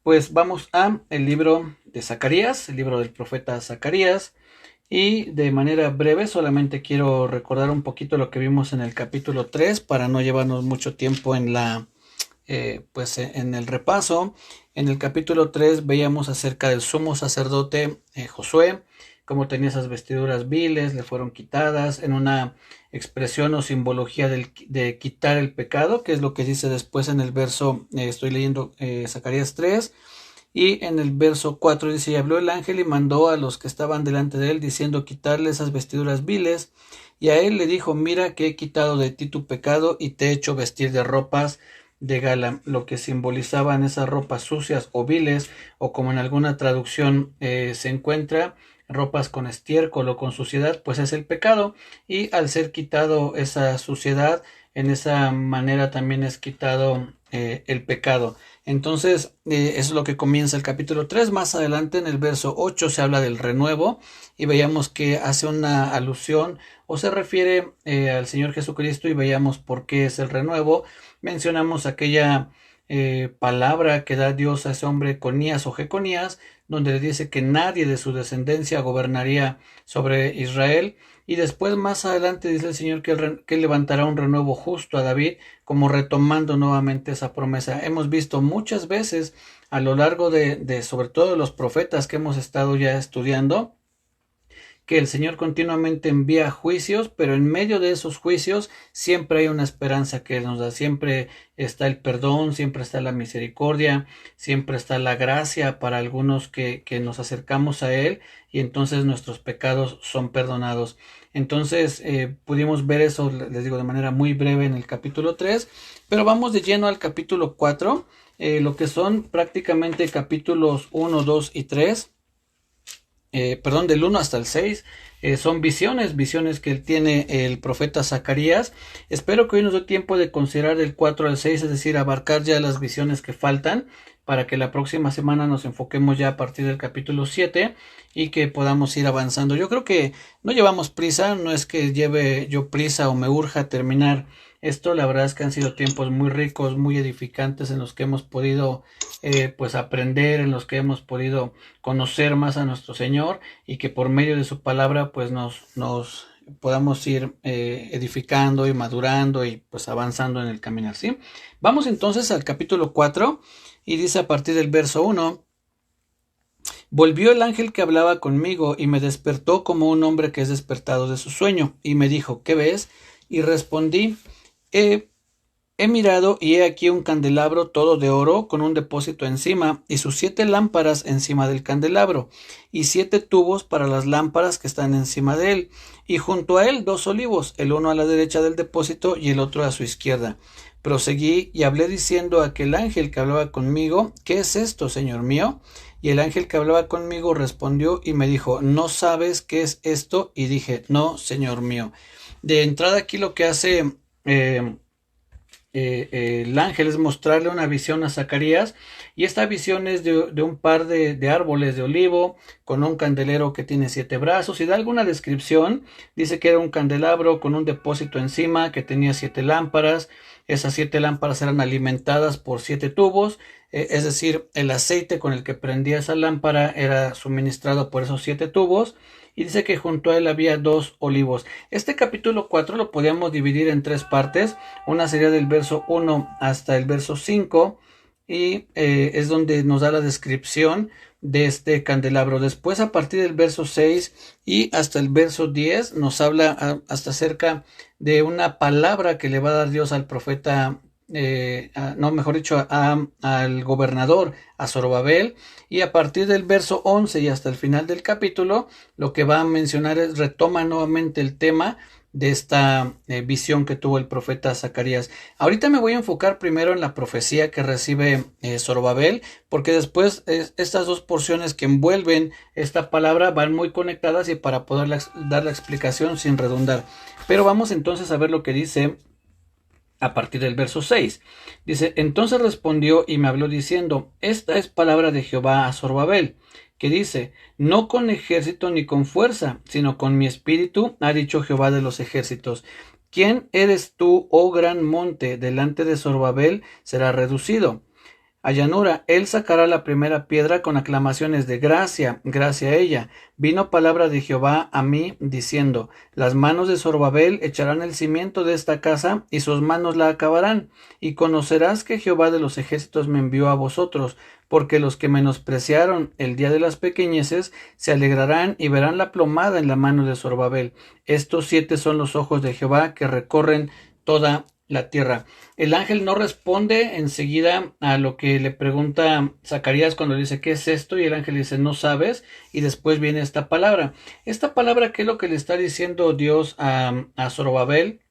Pues vamos a el libro de Zacarías, el libro del profeta Zacarías, y de manera breve solamente quiero recordar un poquito lo que vimos en el capítulo 3 para no llevarnos mucho tiempo en el repaso. En el capítulo 3 veíamos acerca del sumo sacerdote Josué, cómo tenía esas vestiduras viles, le fueron quitadas en una expresión o simbología de quitar el pecado, que es lo que dice después en el verso, estoy leyendo Zacarías 3, y en el verso 4 dice: y habló el ángel y mandó a los que estaban delante de él, diciendo: quitarle esas vestiduras viles. Y a él le dijo: mira que he quitado de ti tu pecado y te he hecho vestir de ropas de gala. Lo que simbolizaban esas ropas sucias o viles, o como en alguna traducción se encuentra, ropas con estiércol o con suciedad, pues es el pecado. Y al ser quitado esa suciedad, en esa manera también es quitado el pecado. Entonces, eso es lo que comienza el capítulo 3. Más adelante, en el verso 8, se habla del renuevo y veíamos que hace una alusión o se refiere al Señor Jesucristo, y veíamos por qué es el renuevo. Mencionamos aquella palabra que da Dios a ese hombre Conías o Jeconías, donde le dice que nadie de su descendencia gobernaría sobre Israel. Y después, más adelante, dice el Señor que levantará un renuevo justo a David, como retomando nuevamente esa promesa. Hemos visto muchas veces a lo largo de sobre todo los profetas que hemos estado ya estudiando, que el Señor continuamente envía juicios, pero en medio de esos juicios siempre hay una esperanza que Él nos da. Siempre está el perdón, siempre está la misericordia, siempre está la gracia para algunos que nos acercamos a Él, y entonces nuestros pecados son perdonados. Entonces pudimos ver eso, les digo, de manera muy breve en el capítulo 3, pero vamos de lleno al capítulo 4, lo que son prácticamente capítulos 1, 2 y 3. Perdón, del 1 hasta el 6, son visiones que tiene el profeta Zacarías. Espero que hoy nos dé tiempo de considerar del 4 al 6, es decir, abarcar ya las visiones que faltan, para que la próxima semana nos enfoquemos ya a partir del capítulo 7 y que podamos ir avanzando. Yo creo que no llevamos prisa, no es que lleve yo prisa o me urja terminar esto. La verdad es que han sido tiempos muy ricos, muy edificantes, en los que hemos podido pues aprender, en los que hemos podido conocer más a nuestro Señor, y que por medio de su palabra pues nos podamos ir edificando y madurando y pues avanzando en el caminar, ¿sí? Vamos entonces al capítulo 4, y dice a partir del verso 1: volvió el ángel que hablaba conmigo y me despertó como un hombre que es despertado de su sueño, y me dijo: ¿qué ves? Y respondí: he He mirado, y he aquí un candelabro todo de oro, con un depósito encima, y sus 7 lámparas encima del candelabro, y 7 tubos para las lámparas que están encima de él, y junto a él 2 olivos, el uno a la derecha del depósito y el otro a su izquierda. Proseguí y hablé diciendo a aquel ángel que hablaba conmigo: ¿qué es esto, Señor mío? Y el ángel que hablaba conmigo respondió y me dijo: ¿no sabes qué es esto? Y dije: no, Señor mío. De entrada, aquí lo que hace el ángel es mostrarle una visión a Zacarías, y esta visión es de un par de árboles de olivo con un candelero que tiene 7 brazos, y da alguna descripción. Dice que era un candelabro con un depósito encima que tenía 7 lámparas. Esas 7 lámparas eran alimentadas por 7 tubos, es decir, el aceite con el que prendía esa lámpara era suministrado por esos 7 tubos. Y dice que junto a él había 2 olivos. Este capítulo 4 lo podíamos dividir en 3 partes. Una sería del verso 1 hasta el verso 5, y es donde nos da la descripción de este candelabro. Después, a partir del verso 6 y hasta el verso 10, nos habla hasta acerca de una palabra que le va a dar Dios al profeta, no, mejor dicho, al gobernador, a Zorobabel. Y a partir del verso 11 y hasta el final del capítulo, lo que va a mencionar es, retoma nuevamente el tema de esta visión que tuvo el profeta Zacarías. Ahorita me voy a enfocar primero en la profecía que recibe Zorobabel, porque después estas dos porciones que envuelven esta palabra van muy conectadas, y para poder dar la explicación sin redundar. Pero vamos entonces a ver lo que dice a partir del verso 6. Dice: entonces respondió y me habló diciendo: esta es palabra de Jehová a Zorobabel, que dice: no con ejército ni con fuerza, sino con mi espíritu, ha dicho Jehová de los ejércitos. ¿Quién eres tú, oh gran monte? Delante de Zorobabel será reducido. a llanura. Él sacará la primera piedra con aclamaciones de gracia, gracia a ella. Vino palabra de Jehová a mí, diciendo: las manos de Zorobabel echarán el cimiento de esta casa, y sus manos la acabarán. Y conocerás que Jehová de los ejércitos me envió a vosotros, porque los que menospreciaron el día de las pequeñeces se alegrarán y verán la plomada en la mano de Zorobabel. Estos 7 son los ojos de Jehová que recorren toda la tierra. El ángel no responde enseguida a lo que le pregunta Zacarías cuando le dice: ¿qué es esto? Y el ángel dice: no sabes. Y después viene esta palabra. Esta palabra, ¿qué es lo que le está diciendo Dios a Zorobabel?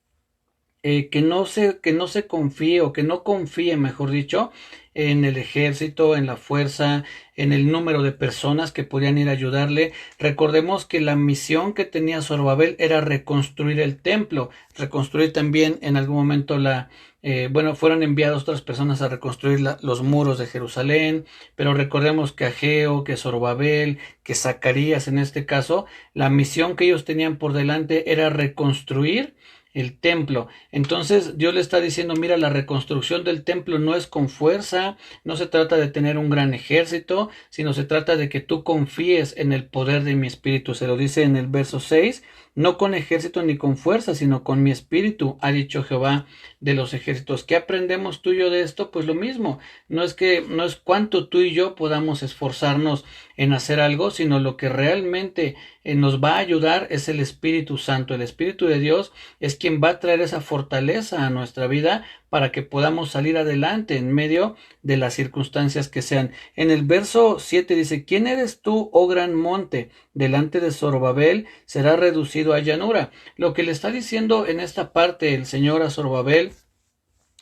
Que no se confíe, o que no confíe, mejor dicho, en el ejército, en la fuerza, en el número de personas que podían ir a ayudarle. Recordemos que la misión que tenía Zorobabel era reconstruir el templo, reconstruir también en algún momento fueron enviadas otras personas a reconstruir los muros de Jerusalén, pero recordemos que Ageo, que Zorobabel, que Zacarías en este caso, la misión que ellos tenían por delante era reconstruir el templo. Entonces Dios le está diciendo: mira, la reconstrucción del templo no es con fuerza, no se trata de tener un gran ejército, sino se trata de que tú confíes en el poder de mi espíritu. Se lo dice en el verso 6: no con ejército ni con fuerza, sino con mi espíritu, ha dicho Jehová de los ejércitos. ¿Qué aprendemos tú y yo de esto? Pues lo mismo, no es cuánto tú y yo podamos esforzarnos en hacer algo, sino lo que realmente nos va a ayudar es el Espíritu Santo. El Espíritu de Dios es quien va a traer esa fortaleza a nuestra vida para que podamos salir adelante en medio de las circunstancias que sean. En el verso 7 dice: ¿quién eres tú, oh gran monte? Delante de Zorobabel será reducido a llanura. Lo que le está diciendo en esta parte el Señor a Zorobabel,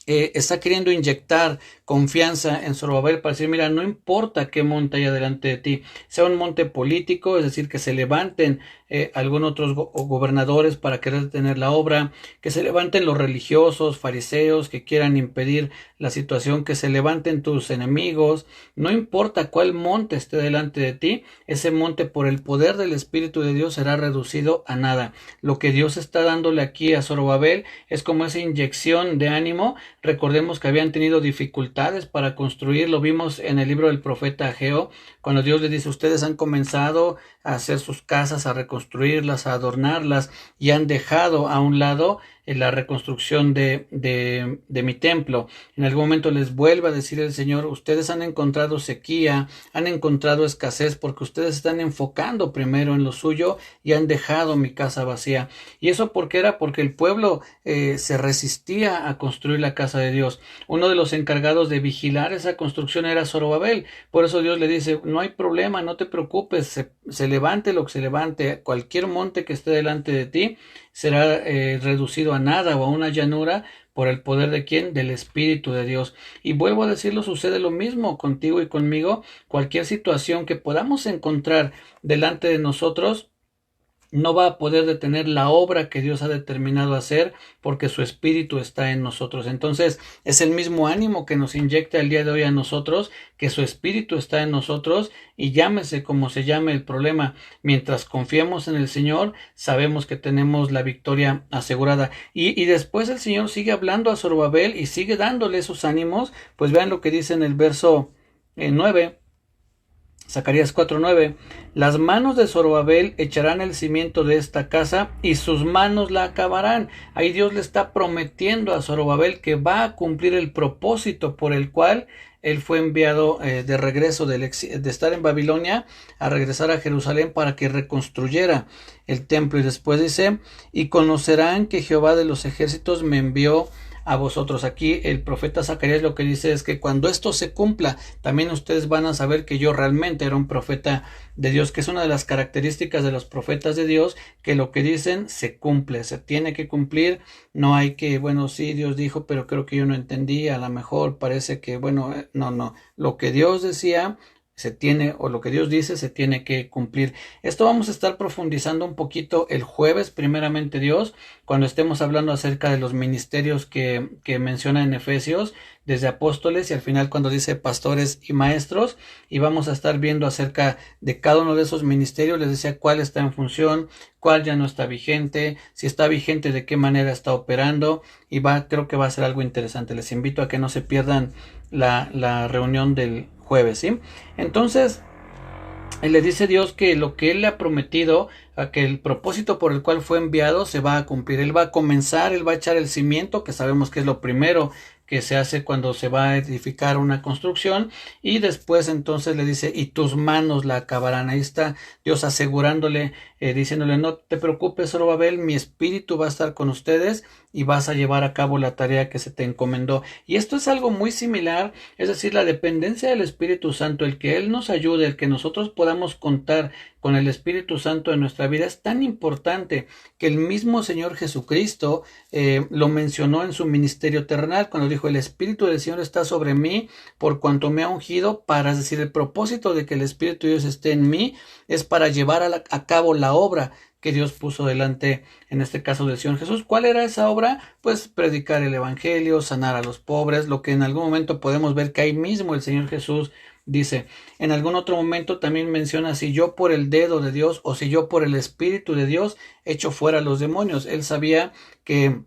está queriendo inyectar confianza en Zorobabel para decir: mira, no importa qué monte haya delante de ti, sea un monte político, es decir, que se levanten algunos otros gobernadores para querer detener la obra, que se levanten los religiosos, fariseos que quieran impedir la situación, que se levanten tus enemigos, no importa cuál monte esté delante de ti, ese monte por el poder del Espíritu de Dios será reducido a nada. Lo que Dios está dándole aquí a Zorobabel es como esa inyección de ánimo. Recordemos que habían tenido dificultades para construir, lo vimos en el libro del profeta Ageo, cuando Dios les dice: ustedes han comenzado a hacer sus casas, a reconstruirlas, a adornarlas, y han dejado a un lado la reconstrucción de mi templo. En algún momento les vuelve a decir el Señor: ustedes han encontrado sequía, han encontrado escasez, porque ustedes están enfocando primero en lo suyo y han dejado mi casa vacía. Y eso porque era porque el pueblo se resistía a construir la casa de Dios. Uno de los encargados de vigilar esa construcción era Zorobabel. Por eso Dios le dice: no hay problema, no te preocupes, se levante lo que se levante, cualquier monte que esté delante de ti será reducido a nada o a una llanura por el poder de ¿quién? Del Espíritu de Dios. Y vuelvo a decirlo, sucede lo mismo contigo y conmigo. Cualquier situación que podamos encontrar delante de nosotros no va a poder detener la obra que Dios ha determinado hacer, porque su Espíritu está en nosotros. Entonces es el mismo ánimo que nos inyecta el día de hoy a nosotros, que su Espíritu está en nosotros, y llámese como se llame el problema, mientras confiemos en el Señor, sabemos que tenemos la victoria asegurada. Y después el Señor sigue hablando a Zorobabel y sigue dándole esos ánimos. Pues vean lo que dice en el verso 9. Zacarías 4:9: las manos de Zorobabel echarán el cimiento de esta casa, y sus manos la acabarán. Ahí Dios le está prometiendo a Zorobabel que va a cumplir el propósito por el cual él fue enviado de regreso de estar en Babilonia a regresar a Jerusalén para que reconstruyera el templo. Y después dice: y conocerán que Jehová de los ejércitos me envió a vosotros. Aquí el profeta Zacarías lo que dice es que cuando esto se cumpla, también ustedes van a saber que yo realmente era un profeta de Dios, que es una de las características de los profetas de Dios, que lo que dicen se cumple, se tiene que cumplir. No hay que, bueno, sí, Dios dijo, pero creo que yo no entendí, a lo mejor parece que, bueno, no, lo que Dios decía se tiene, o lo que Dios dice, se tiene que cumplir. Esto vamos a estar profundizando un poquito el jueves, primeramente Dios, cuando estemos hablando acerca de los ministerios que menciona en Efesios, desde apóstoles y al final cuando dice pastores y maestros, y vamos a estar viendo acerca de cada uno de esos ministerios. Les decía cuál está en función, cuál ya no está vigente, si está vigente, de qué manera está operando, y creo que va a ser algo interesante. Les invito a que no se pierdan la reunión del jueves, ¿sí? Entonces, le dice Dios que lo que Él le ha prometido, a que el propósito por el cual fue enviado se va a cumplir. Él va a comenzar, Él va a echar el cimiento, que sabemos que es lo primero que se hace cuando se va a edificar una construcción, y después entonces le dice, y tus manos la acabarán. Ahí está Dios asegurándole, diciéndole, no te preocupes, Zorobabel, mi espíritu va a estar con ustedes y vas a llevar a cabo la tarea que se te encomendó. Y esto es algo muy similar, es decir, la dependencia del Espíritu Santo, el que Él nos ayude, el que nosotros podamos contar con el Espíritu Santo en nuestra vida es tan importante que el mismo Señor Jesucristo lo mencionó en su ministerio terrenal cuando dijo, el Espíritu del Señor está sobre mí por cuanto me ha ungido para, es decir, el propósito de que el Espíritu de Dios esté en mí es para llevar a cabo la obra que Dios puso delante, en este caso del Señor Jesús. ¿Cuál era esa obra? Pues predicar el Evangelio, sanar a los pobres, lo que en algún momento podemos ver que ahí mismo el Señor Jesús dice. En algún otro momento también menciona, si yo por el dedo de Dios o si yo por el Espíritu de Dios echo fuera los demonios. Él sabía que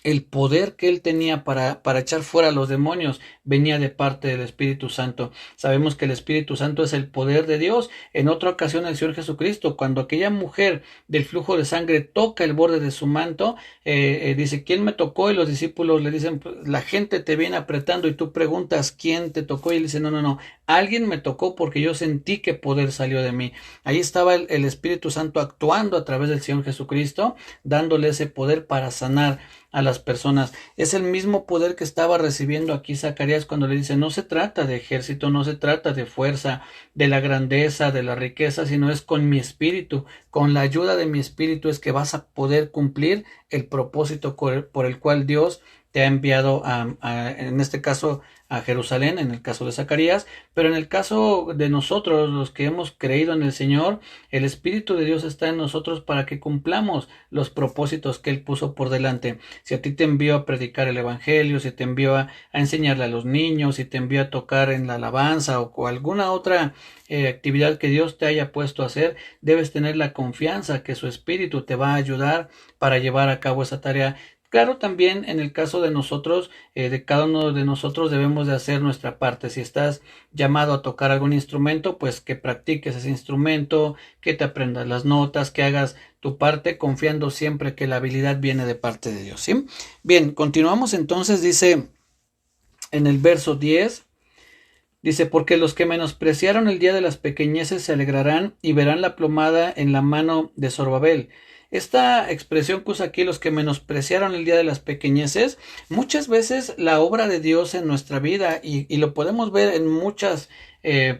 el poder que él tenía para echar fuera a los demonios venía de parte del Espíritu Santo. Sabemos que el Espíritu Santo es el poder de Dios. En otra ocasión el Señor Jesucristo, cuando aquella mujer del flujo de sangre toca el borde de su manto, dice, ¿quién me tocó? Y los discípulos le dicen, la gente te viene apretando y tú preguntas, ¿quién te tocó? Y él dice, no, alguien me tocó porque yo sentí que poder salió de mí. Ahí estaba el Espíritu Santo actuando a través del Señor Jesucristo, dándole ese poder para sanar a las personas. Es el mismo poder que estaba recibiendo aquí Zacarías cuando le dice, no se trata de ejército, no se trata de fuerza, de la grandeza, de la riqueza, sino es con mi espíritu, con la ayuda de mi espíritu es que vas a poder cumplir el propósito por el cual Dios te ha enviado en este caso a Jerusalén, en el caso de Zacarías, pero en el caso de nosotros, los que hemos creído en el Señor, el Espíritu de Dios está en nosotros para que cumplamos los propósitos que Él puso por delante. Si a ti te envió a predicar el Evangelio, si te envió a enseñarle a los niños, si te envió a tocar en la alabanza o alguna otra actividad que Dios te haya puesto a hacer, debes tener la confianza que su Espíritu te va a ayudar para llevar a cabo esa tarea. Claro, también en el caso de nosotros, de cada uno de nosotros debemos de hacer nuestra parte. Si estás llamado a tocar algún instrumento, pues que practiques ese instrumento, que te aprendas las notas, que hagas tu parte, confiando siempre que la habilidad viene de parte de Dios, ¿sí? Bien, continuamos entonces, dice en el verso 10, dice, porque los que menospreciaron el día de las pequeñeces se alegrarán y verán la plomada en la mano de Zorobabel. Esta expresión que usa aquí, los que menospreciaron el día de las pequeñeces, muchas veces la obra de Dios en nuestra vida, y lo podemos ver en muchas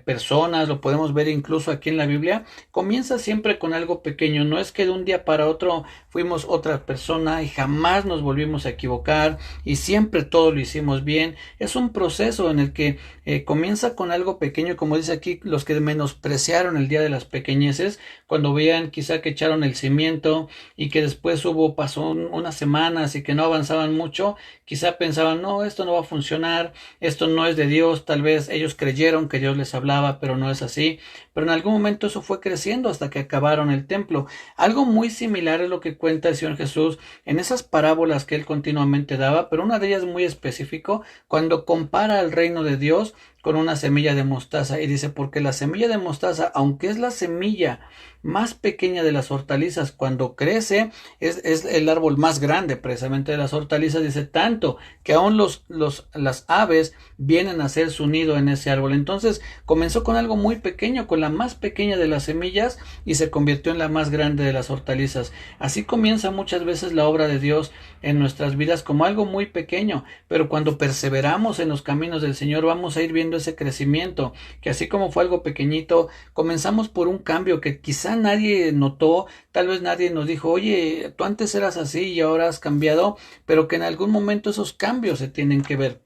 personas, lo podemos ver incluso aquí en la Biblia, comienza siempre con algo pequeño. No es que de un día para otro fuimos otra persona y jamás nos volvimos a equivocar y siempre todo lo hicimos bien. Es un proceso en el que comienza con algo pequeño, como dice aquí, los que menospreciaron el día de las pequeñeces, cuando veían quizá que echaron el cimiento y que después pasó unas semanas y que no avanzaban mucho, quizá pensaban, no, esto no va a funcionar, esto no es de Dios. Tal vez ellos creyeron que Dios les hablaba, pero no es así. Pero en algún momento eso fue creciendo hasta que acabaron el templo. Algo muy similar es lo que cuenta el Señor Jesús en esas parábolas que Él continuamente daba, pero una de ellas muy específico, cuando compara el reino de Dios con una semilla de mostaza, y dice, porque la semilla de mostaza, aunque es la semilla más pequeña de las hortalizas, cuando crece es el árbol más grande precisamente de las hortalizas, dice, tanto que aún las aves vienen a hacer su nido en ese árbol. Entonces comenzó con algo muy pequeño, con la más pequeña de las semillas, y se convirtió en la más grande de las hortalizas. Así comienza muchas veces la obra de Dios en nuestras vidas, como algo muy pequeño, pero cuando perseveramos en los caminos del Señor vamos a ir viendo ese crecimiento, que así como fue algo pequeñito, comenzamos por un cambio que quizá nadie notó, tal vez nadie nos dijo, oye, tú antes eras así y ahora has cambiado, pero que en algún momento esos cambios se tienen que ver.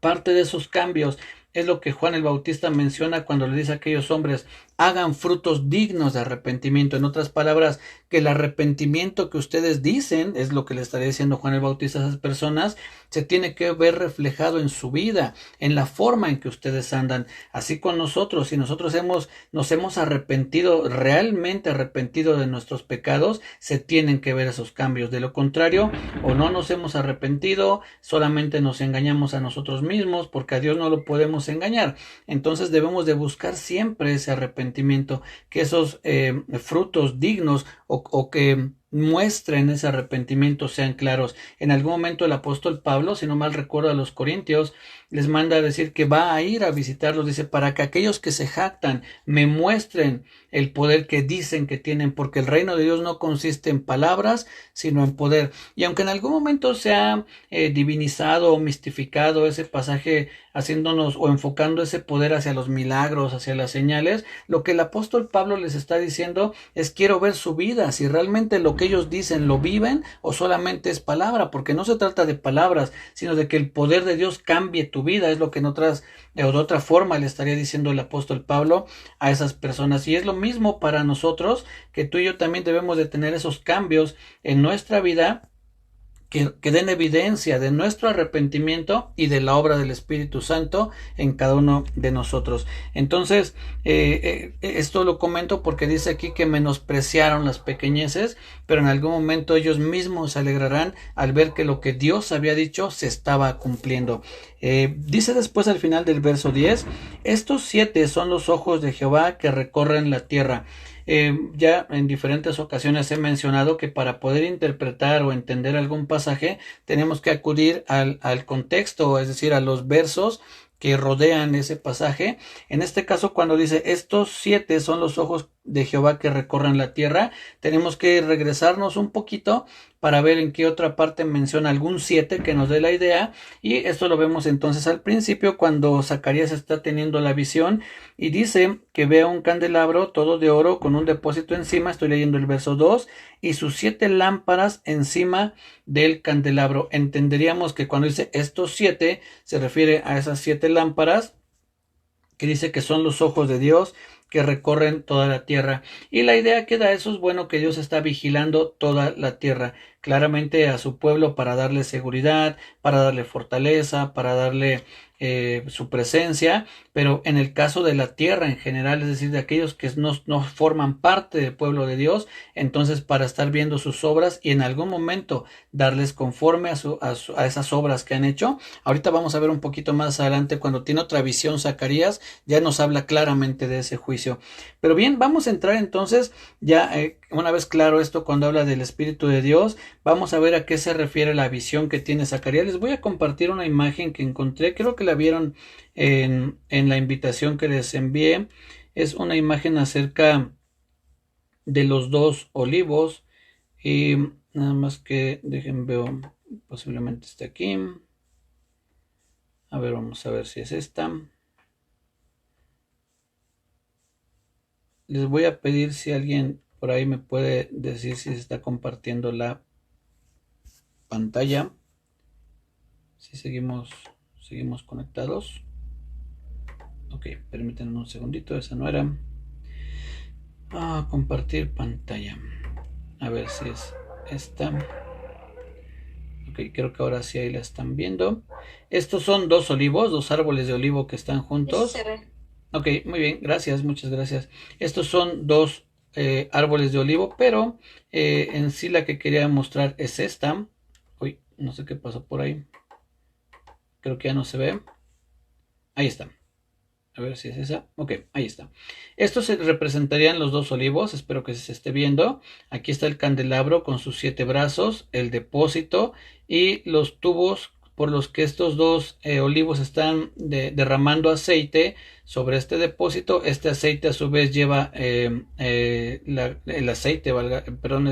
Parte de esos cambios es lo que Juan el Bautista menciona cuando le dice a aquellos hombres: hagan frutos dignos de arrepentimiento. En otras palabras, que el arrepentimiento que ustedes dicen, es lo que le estaría diciendo Juan el Bautista a esas personas, se tiene que ver reflejado en su vida, en la forma en que ustedes andan. Así con nosotros, si nosotros nos hemos arrepentido, realmente arrepentido de nuestros pecados, se tienen que ver esos cambios. De lo contrario, o no nos hemos arrepentido, solamente nos engañamos a nosotros mismos, porque a Dios no lo podemos engañar. Entonces debemos de buscar siempre ese arrepentimiento, que esos frutos dignos o que muestren ese arrepentimiento sean claros. En algún momento el apóstol Pablo, si no mal recuerdo, a los corintios les manda a decir que va a ir a visitarlos, dice, para que aquellos que se jactan me muestren el poder que dicen que tienen, porque el reino de Dios no consiste en palabras, sino en poder. Y aunque en algún momento se ha divinizado o mistificado ese pasaje, haciéndonos o enfocando ese poder hacia los milagros, hacia las señales, lo que el apóstol Pablo les está diciendo es: quiero ver su vida, si realmente lo que ellos dicen lo viven o solamente es palabra, porque no se trata de palabras, sino de que el poder de Dios cambie tu vida. Es lo que en otras o de otra forma le estaría diciendo el apóstol Pablo a esas personas. Y es lo mismo para nosotros, que tú y yo también debemos de tener esos cambios en nuestra vida que den evidencia de nuestro arrepentimiento y de la obra del Espíritu Santo en cada uno de nosotros. Entonces, esto lo comento porque dice aquí que menospreciaron las pequeñeces, pero en algún momento ellos mismos se alegrarán al ver que lo que Dios había dicho se estaba cumpliendo. Dice después al final del verso 10: estos 7 son los ojos de Jehová que recorren la tierra. Ya en diferentes ocasiones he mencionado que para poder interpretar o entender algún pasaje tenemos que acudir al contexto, es decir, a los versos que rodean ese pasaje. En este caso, cuando dice estos 7 son los ojos de Jehová que recorren la tierra, tenemos que regresarnos un poquito para ver en qué otra parte menciona algún 7 que nos dé la idea. Y esto lo vemos entonces al principio, cuando Zacarías está teniendo la visión y dice que ve un candelabro todo de oro con un depósito encima. Estoy leyendo el verso 2: y sus 7 lámparas encima del candelabro. Entenderíamos que cuando dice estos 7 se refiere a esas 7 lámparas que dice que son los ojos de Dios que recorren toda la tierra. Y la idea que da eso es, bueno, que Dios está vigilando toda la tierra, claramente a su pueblo, para darle seguridad, para darle fortaleza, para darle su presencia. Pero en el caso de la tierra en general, es decir, de aquellos que no forman parte del pueblo de Dios, entonces para estar viendo sus obras y en algún momento darles conforme a esas obras que han hecho. Ahorita vamos a ver un poquito más adelante, cuando tiene otra visión Zacarías, ya nos habla claramente de ese juicio. Pero bien, vamos a entrar entonces, ya una vez claro esto, cuando habla del Espíritu de Dios, vamos a ver a qué se refiere la visión que tiene Zacarías. Les voy a compartir una imagen que encontré, creo que la vieron en la invitación que les envié. Es una imagen acerca de los 2 olivos, y nada más que dejen veo, posiblemente esté aquí. A ver, vamos a ver si es esta. Les voy a pedir si alguien por ahí me puede decir si se está compartiendo la pantalla, si seguimos conectados. Ok, permítanme un segundito, esa no era. Compartir pantalla. A ver si es esta. Ok, creo que ahora sí ahí la están viendo. Estos son 2 olivos, 2 árboles de olivo que están juntos. Ok, muy bien, gracias, muchas gracias. Estos son 2 árboles de olivo, pero en sí la que quería mostrar es esta. Uy, no sé qué pasó por ahí. Creo que ya no se ve. Ahí está. A ver si es esa. Ok, ahí está. Estos representarían los 2 olivos. Espero que se esté viendo. Aquí está el candelabro con sus 7 brazos, el depósito y los tubos por los que estos 2 olivos están derramando aceite sobre este depósito. Este aceite a su vez lleva el aceite, perdón,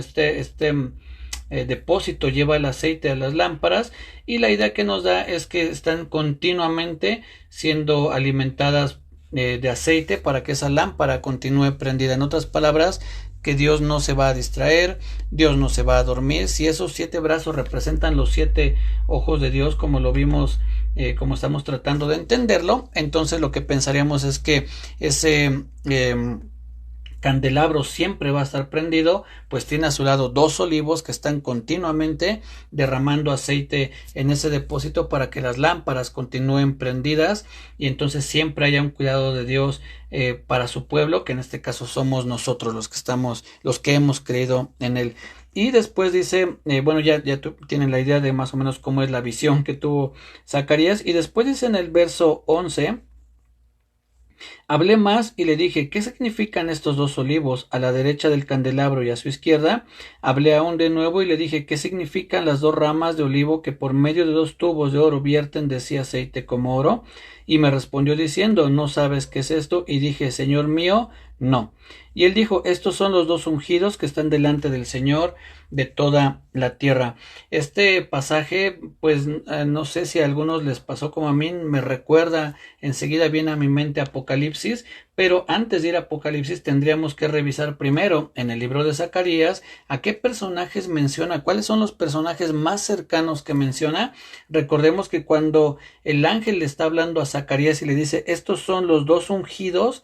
depósito lleva el aceite a las lámparas, y la idea que nos da es que están continuamente siendo alimentadas de aceite para que esa lámpara continúe prendida. En otras palabras, que Dios no se va a distraer, Dios no se va a dormir. Si esos 7 brazos representan los 7 ojos de Dios, como lo vimos, como estamos tratando de entenderlo, entonces lo que pensaríamos es que ese candelabro siempre va a estar prendido, pues tiene a su lado 2 olivos que están continuamente derramando aceite en ese depósito para que las lámparas continúen prendidas, y entonces siempre haya un cuidado de Dios para su pueblo, que en este caso somos nosotros los que hemos creído en él. Y después dice, bueno, ya tienen la idea de más o menos cómo es la visión que tuvo Zacarías, y después dice en el verso 11: hablé más y le dije, ¿qué significan estos 2 olivos a la derecha del candelabro y a su izquierda? Hablé aún de nuevo y le dije, ¿qué significan las 2 ramas de olivo que por medio de 2 tubos de oro vierten de sí aceite como oro? Y me respondió diciendo, ¿no sabes qué es esto? Y dije, Señor mío, no. Y él dijo, estos son los 2 ungidos que están delante del Señor de toda la tierra. Este pasaje, pues no sé si a algunos les pasó como a mí, me recuerda enseguida viene a mi mente Apocalipsis, pero antes de ir a Apocalipsis tendríamos que revisar primero en el libro de Zacarías a qué personajes menciona, cuáles son los personajes más cercanos que menciona. Recordemos que cuando el ángel le está hablando a Zacarías y le dice, estos son los 2 ungidos,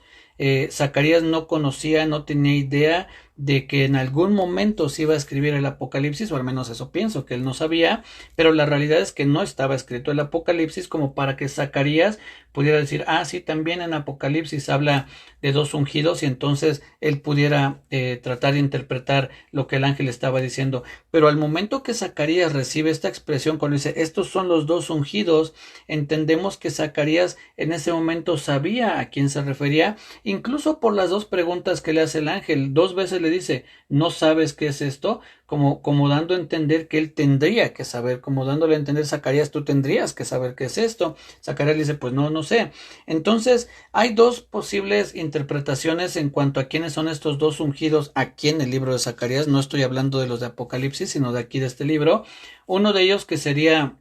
Zacarías no conocía, no tenía idea de que en algún momento se iba a escribir el Apocalipsis, o al menos eso pienso, que él no sabía, pero la realidad es que no estaba escrito el Apocalipsis como para que Zacarías pudiera decir, sí, también en Apocalipsis habla de 2 ungidos, y entonces él pudiera tratar de interpretar lo que el ángel estaba diciendo. Pero al momento que Zacarías recibe esta expresión, cuando dice, estos son los 2 ungidos, entendemos que Zacarías en ese momento sabía a quién se refería, incluso por las 2 preguntas que le hace el ángel. 2 veces le dice, ¿no sabes qué es esto? Como dando a entender que él tendría que saber, como dándole a entender, Zacarías, tú tendrías que saber qué es esto. Zacarías le dice, pues no sé. Entonces, hay 2 posibles interpretaciones en cuanto a quiénes son estos 2 ungidos aquí en el libro de Zacarías. No estoy hablando de los de Apocalipsis, sino de aquí de este libro. Uno de ellos que sería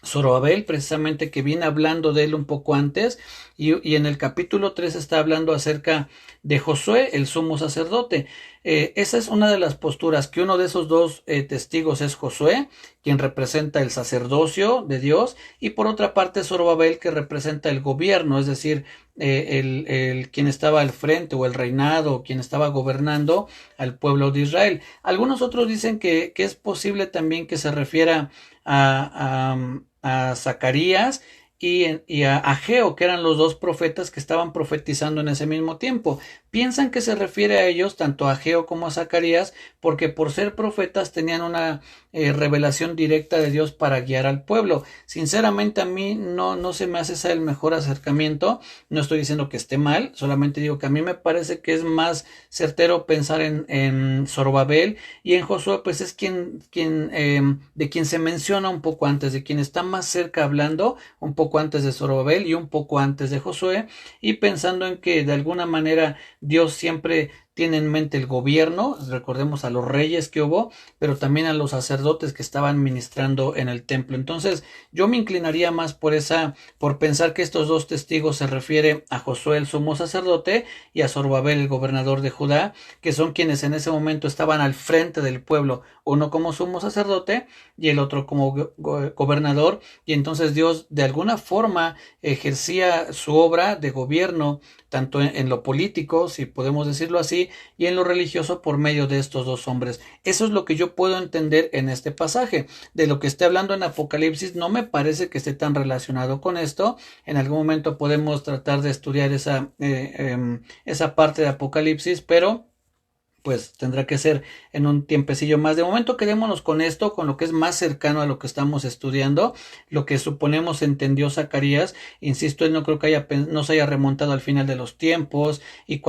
Zorobabel, precisamente, que viene hablando de él un poco antes, y en el capítulo 3 está hablando acerca de Josué, el sumo sacerdote. Esa es una de las posturas, que uno de esos 2 testigos es Josué, quien representa el sacerdocio de Dios, y por otra parte Zorobabel, que representa el gobierno, es decir, quien estaba al frente, o el reinado, o quien estaba gobernando al pueblo de Israel. Algunos otros dicen que es posible también que se refiera a Zacarías y a Ageo, que eran los 2 profetas que estaban profetizando en ese mismo tiempo. Piensan que se refiere a ellos, tanto a Ageo como a Zacarías, porque por ser profetas tenían una revelación directa de Dios para guiar al pueblo. Sinceramente, a mí no se me hace ese el mejor acercamiento. No estoy diciendo que esté mal, solamente digo que a mí me parece que es más certero pensar en Zorobabel, y en Josué pues es de quien se menciona un poco antes, de quien está más cerca hablando, un poco antes de Zorobabel y un poco antes de Josué, y pensando en que de alguna manera Dios siempre tiene en mente el gobierno. Recordemos a los reyes que hubo, pero también a los sacerdotes que estaban ministrando en el templo. Entonces yo me inclinaría más por pensar que estos 2 testigos se refieren a Josué, el sumo sacerdote, y a Zorobabel, el gobernador de Judá, que son quienes en ese momento estaban al frente del pueblo, uno como sumo sacerdote y el otro como gobernador, y entonces Dios de alguna forma ejercía su obra de gobierno, tanto en lo político, si podemos decirlo así, y en lo religioso, por medio de estos 2 hombres. Eso es lo que yo puedo entender en este pasaje. De lo que esté hablando en Apocalipsis no me parece que esté tan relacionado con esto. En algún momento podemos tratar de estudiar esa parte de Apocalipsis, pero pues tendrá que ser en un tiempecillo más. De momento quedémonos con esto, con lo que es más cercano a lo que estamos estudiando, lo que suponemos entendió Zacarías. Insisto, él no creo que no se haya remontado al final de los tiempos, y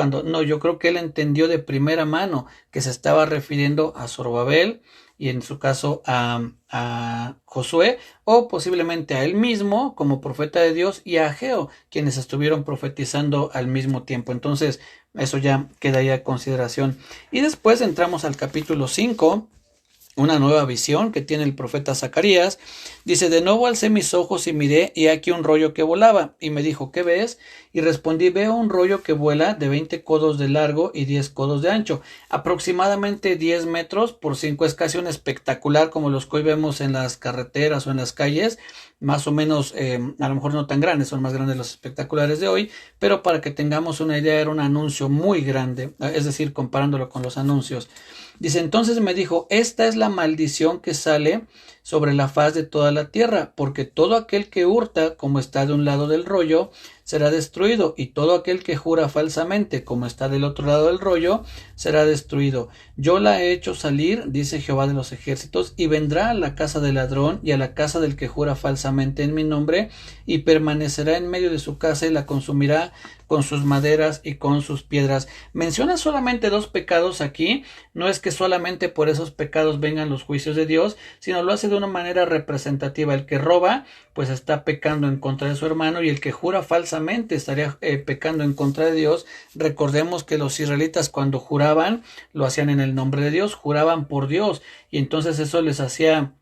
yo creo que él entendió de primera mano que se estaba refiriendo a Zorobabel, y en su caso a Josué, o posiblemente a él mismo como profeta de Dios, y a Ageo, quienes estuvieron profetizando al mismo tiempo. Entonces eso ya quedaría a consideración. Y después entramos al capítulo 5, una nueva visión que tiene el profeta Zacarías. Dice, de nuevo alcé mis ojos y miré, y aquí un rollo que volaba. Y me dijo, ¿qué ves? Y respondí, veo un rollo que vuela de 20 codos de largo y 10 codos de ancho, aproximadamente 10 metros por 5. Es casi un espectacular como los que hoy vemos en las carreteras o en las calles, más o menos, a lo mejor no tan grandes, son más grandes los espectaculares de hoy, pero para que tengamos una idea, era un anuncio muy grande, es decir, comparándolo con los anuncios. Dice, entonces me dijo, esta es la maldición que sale sobre la faz de toda la tierra, porque todo aquel que hurta, como está de un lado del rollo, será destruido, y todo aquel que jura falsamente, como está del otro lado del rollo, será destruido. Yo la he hecho salir, dice Jehová de los ejércitos, y vendrá a la casa del ladrón y a la casa del que jura falsamente en mi nombre, y permanecerá en medio de su casa y la consumirá con sus maderas y con sus piedras. Menciona solamente 2 pecados aquí. No es que solamente por esos pecados vengan los juicios de Dios, sino lo hace de una manera representativa. El que roba, pues está pecando en contra de su hermano, y el que jura falsamente estaría pecando en contra de Dios. Recordemos que los israelitas, cuando juraban, lo hacían en el nombre de Dios, juraban por Dios, y entonces eso les hacía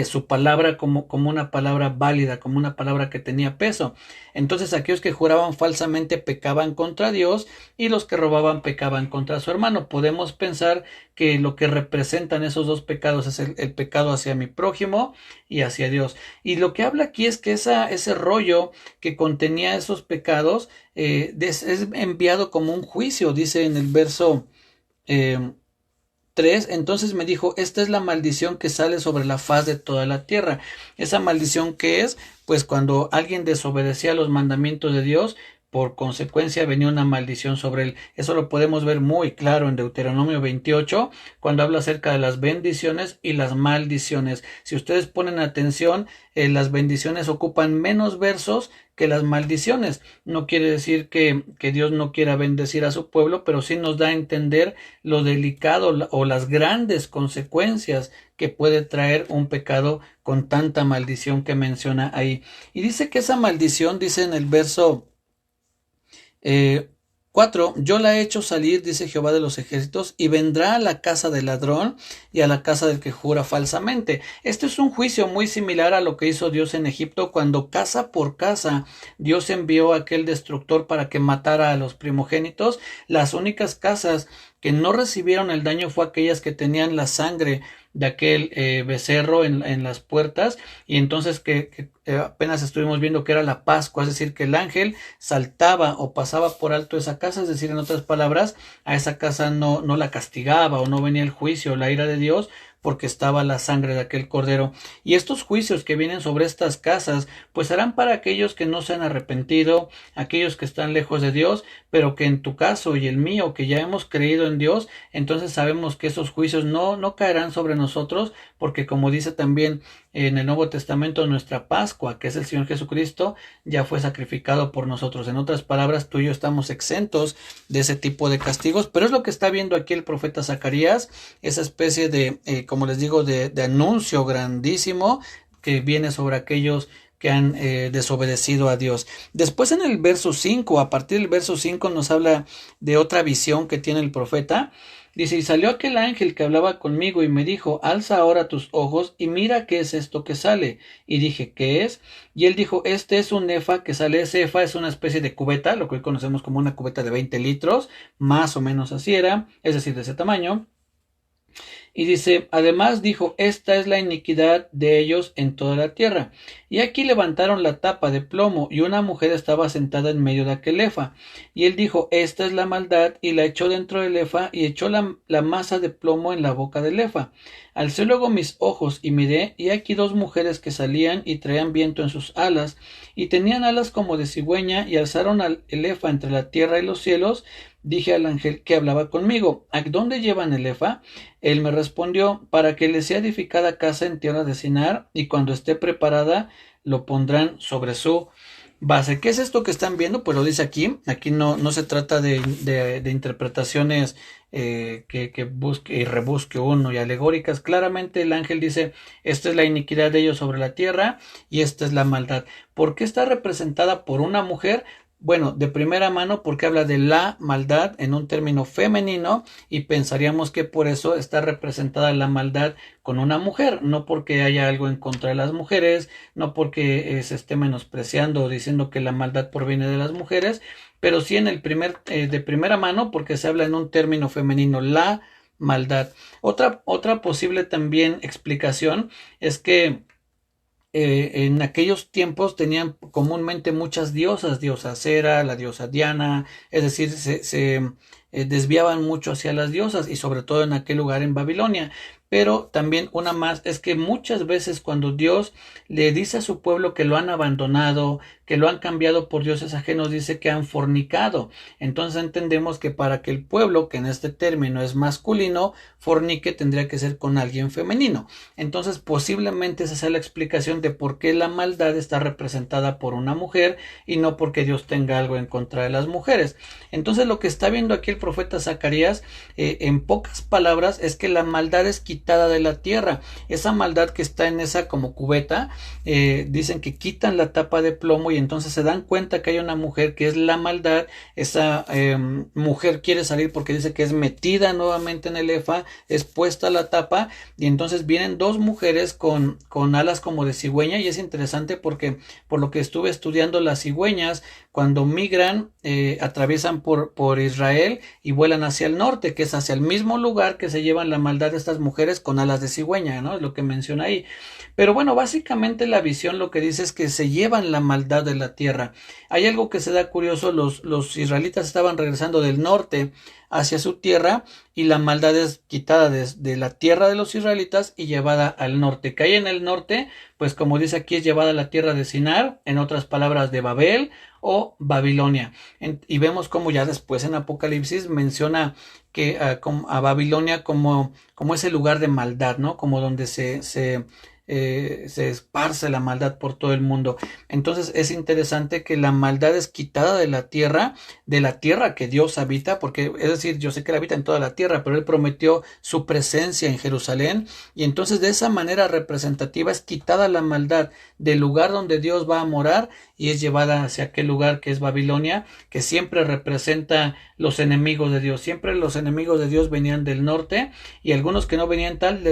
su palabra como una palabra válida, como una palabra que tenía peso. Entonces aquellos que juraban falsamente pecaban contra Dios, y los que robaban pecaban contra su hermano. Podemos pensar que lo que representan esos 2 pecados es el pecado hacia mi prójimo y hacia Dios. Y lo que habla aquí es que ese rollo que contenía esos pecados es enviado como un juicio. Dice en el verso 3, entonces me dijo, esta es la maldición que sale sobre la faz de toda la tierra. Esa maldición, ¿qué es? Pues cuando alguien desobedecía los mandamientos de Dios, por consecuencia venía una maldición sobre él. Eso lo podemos ver muy claro en Deuteronomio 28, cuando habla acerca de las bendiciones y las maldiciones. Si ustedes ponen atención, las bendiciones ocupan menos versos que las maldiciones. No quiere decir que Dios no quiera bendecir a su pueblo, pero sí nos da a entender lo delicado o las grandes consecuencias que puede traer un pecado con tanta maldición que menciona ahí. Y dice que esa maldición, dice en el verso 4, yo la he hecho salir, dice Jehová de los ejércitos, y vendrá a la casa del ladrón y a la casa del que jura falsamente. Este es un juicio muy similar a lo que hizo Dios en Egipto, cuando casa por casa Dios envió a aquel destructor para que matara a los primogénitos. Las únicas casas que no recibieron el daño fue aquellas que tenían la sangre de aquel becerro en las puertas, y entonces que apenas estuvimos viendo que era la Pascua, es decir, que el ángel saltaba o pasaba por alto esa casa, es decir, en otras palabras, a esa casa no la castigaba, o no venía el juicio o la ira de Dios, porque estaba la sangre de aquel cordero. Y estos juicios que vienen sobre estas casas, pues serán para aquellos que no se han arrepentido, aquellos que están lejos de Dios, pero que en tu caso y el mío, que ya hemos creído en Dios, entonces sabemos que esos juicios no caerán sobre nosotros, porque como dice también en el Nuevo Testamento, nuestra Pascua, que es el Señor Jesucristo, ya fue sacrificado por nosotros. En otras palabras, tú y yo estamos exentos de ese tipo de castigos, pero es lo que está viendo aquí el profeta Zacarías, esa especie de, como les digo, de anuncio grandísimo que viene sobre aquellos que han desobedecido a Dios. Después en el verso 5, a partir del verso 5 nos habla de otra visión que tiene el profeta. Dice, y salió aquel ángel que hablaba conmigo y me dijo, alza ahora tus ojos y mira qué es esto que sale. Y dije, ¿qué es? Y él dijo, este es un efa que sale. Ese efa es una especie de cubeta, lo que hoy conocemos como una cubeta de 20 litros, más o menos así era, es decir, de ese tamaño. Y dice, además dijo, esta es la iniquidad de ellos en toda la tierra. Y aquí levantaron la tapa de plomo, y una mujer estaba sentada en medio de aquel efa. Y él dijo, esta es la maldad, y la echó dentro del efa, y echó la masa de plomo en la boca del efa. Alcé luego mis ojos, y miré, y aquí 2 mujeres que salían, y traían viento en sus alas, y tenían alas como de cigüeña, y alzaron el efa entre la tierra y los cielos. Dije al ángel que hablaba conmigo, ¿a dónde llevan el efa? Él me respondió, para que les sea edificada casa en tierra de Sinar, y cuando esté preparada, lo pondrán sobre su base. ¿Qué es esto que están viendo? Pues lo dice aquí. Aquí no se trata de interpretaciones que busque y rebusque uno y alegóricas. Claramente el ángel dice, esta es la iniquidad de ellos sobre la tierra y esta es la maldad. ¿Por qué está representada por una mujer? Bueno, de primera mano porque habla de la maldad en un término femenino y pensaríamos que por eso está representada la maldad con una mujer, no porque haya algo en contra de las mujeres, no porque se esté menospreciando o diciendo que la maldad proviene de las mujeres, pero sí en el de primera mano porque se habla en un término femenino, la maldad. Otra posible también explicación es que en aquellos tiempos tenían comúnmente muchas diosas, diosa Cera, la diosa Diana, es decir, se desviaban mucho hacia las diosas y sobre todo en aquel lugar en Babilonia. Pero también una más es que muchas veces cuando Dios le dice a su pueblo que lo han abandonado, que lo han cambiado por dioses ajenos, dice que han fornicado. Entonces entendemos que para que el pueblo, que en este término es masculino, fornique tendría que ser con alguien femenino. Entonces posiblemente esa sea la explicación de por qué la maldad está representada por una mujer y no porque Dios tenga algo en contra de las mujeres. Entonces lo que está viendo aquí el profeta Zacarías, en pocas palabras, es que la maldad es quitada de la tierra. Esa maldad que está en esa como cubeta, dicen que quitan la tapa de plomo y entonces se dan cuenta que hay una mujer que es la maldad. Esa mujer quiere salir porque dice que es metida nuevamente en el efa, es puesta la tapa y entonces vienen dos mujeres con alas como de cigüeña y es interesante porque por lo que estuve estudiando las cigüeñas cuando migran atraviesan por Israel y vuelan hacia el norte, que es hacia el mismo lugar que se llevan la maldad de estas mujeres con alas de cigüeña, ¿no? Es lo que menciona ahí. Pero bueno, básicamente la visión lo que dice es que se llevan la maldad de la tierra. Hay algo que se da curioso, los israelitas estaban regresando del norte hacia su tierra y la maldad es quitada de la tierra de los israelitas y llevada al norte. Que hay en el norte, pues como dice aquí, es llevada a la tierra de Sinar, en otras palabras de Babel o Babilonia. Y vemos como ya después en Apocalipsis menciona que a Babilonia como ese lugar de maldad, ¿no? Como donde se esparce la maldad por todo el mundo. Entonces es interesante que la maldad es quitada de la tierra que Dios habita, porque es decir, yo sé que Él habita en toda la tierra, pero Él prometió su presencia en Jerusalén, y entonces de esa manera representativa es quitada la maldad del lugar donde Dios va a morar y es llevada hacia aquel lugar que es Babilonia, que siempre representa los enemigos de Dios. Siempre los enemigos de Dios venían del norte y algunos que no venían tan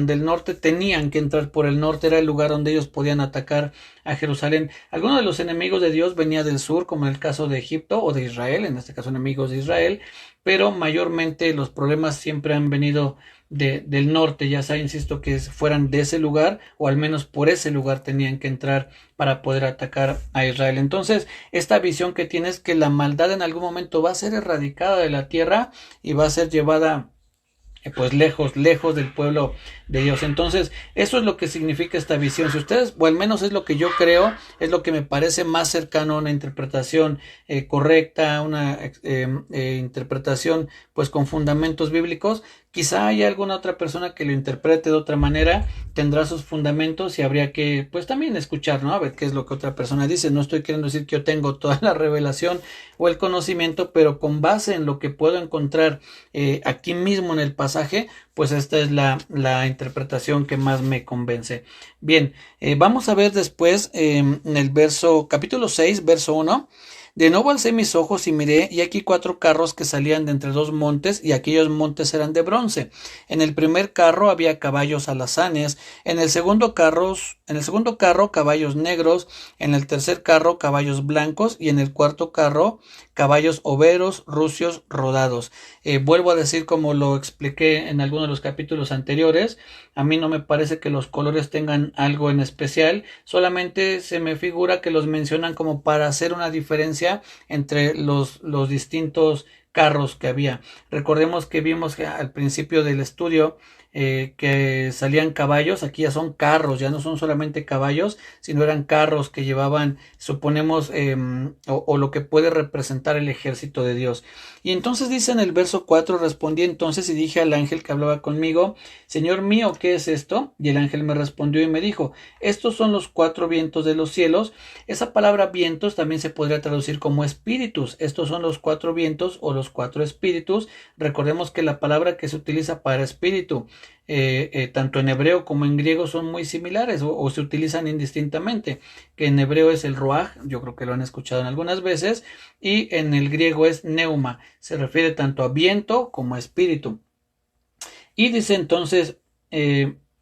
del norte tenían que entrar por el norte, era el lugar donde ellos podían atacar a Jerusalén. Algunos de los enemigos de Dios venían del sur, como en el caso de Egipto o de Israel, en este caso enemigos de Israel, pero mayormente los problemas siempre han venido del norte, ya sea, insisto, que fueran de ese lugar o al menos por ese lugar tenían que entrar para poder atacar a Israel. Entonces, esta visión que tienes que la maldad en algún momento va a ser erradicada de la tierra y va a ser llevada pues lejos del pueblo de Dios. Entonces, eso es lo que significa esta visión. Si ustedes, o al menos es lo que yo creo, es lo que me parece más cercano a una interpretación correcta, una interpretación pues con fundamentos bíblicos. Quizá haya alguna otra persona que lo interprete de otra manera, tendrá sus fundamentos y habría que pues también escuchar, ¿no? A ver qué es lo que otra persona dice. No estoy queriendo decir que yo tengo toda la revelación o el conocimiento, pero con base en lo que puedo encontrar aquí mismo en el pasaje, pues esta es la interpretación que más me convence. Bien, vamos a ver después en el capítulo 6, verso 1. De nuevo alcé mis ojos y miré, y aquí 4 carros que salían de entre 2 montes, y aquellos montes eran de bronce. En el primer carro había caballos alazanes, en el segundo carro caballos negros, en el tercer carro caballos blancos, y en el cuarto carro caballos overos, rucios, rodados. Vuelvo a decir como lo expliqué en algunos de los capítulos anteriores, a mí no me parece que los colores tengan algo en especial, solamente se me figura que los mencionan como para hacer una diferencia entre los distintos carros que había. Recordemos que vimos que al principio del estudio que salían caballos, aquí ya son carros, ya no son solamente caballos, sino eran carros que llevaban, suponemos, o lo que puede representar el ejército de Dios. Y entonces dice en el verso 4, respondí entonces y dije al ángel que hablaba conmigo, Señor mío, ¿qué es esto? Y el ángel me respondió y me dijo, estos son los 4 vientos de los cielos. Esa palabra vientos también se podría traducir como espíritus. Estos son los 4 vientos o los 4 espíritus. Recordemos que la palabra que se utiliza para espíritu tanto en hebreo como en griego son muy similares o se utilizan indistintamente, que en hebreo es el ruaj, yo creo que lo han escuchado en algunas veces, y en el griego es neuma, se refiere tanto a viento como a espíritu. Y dice entonces,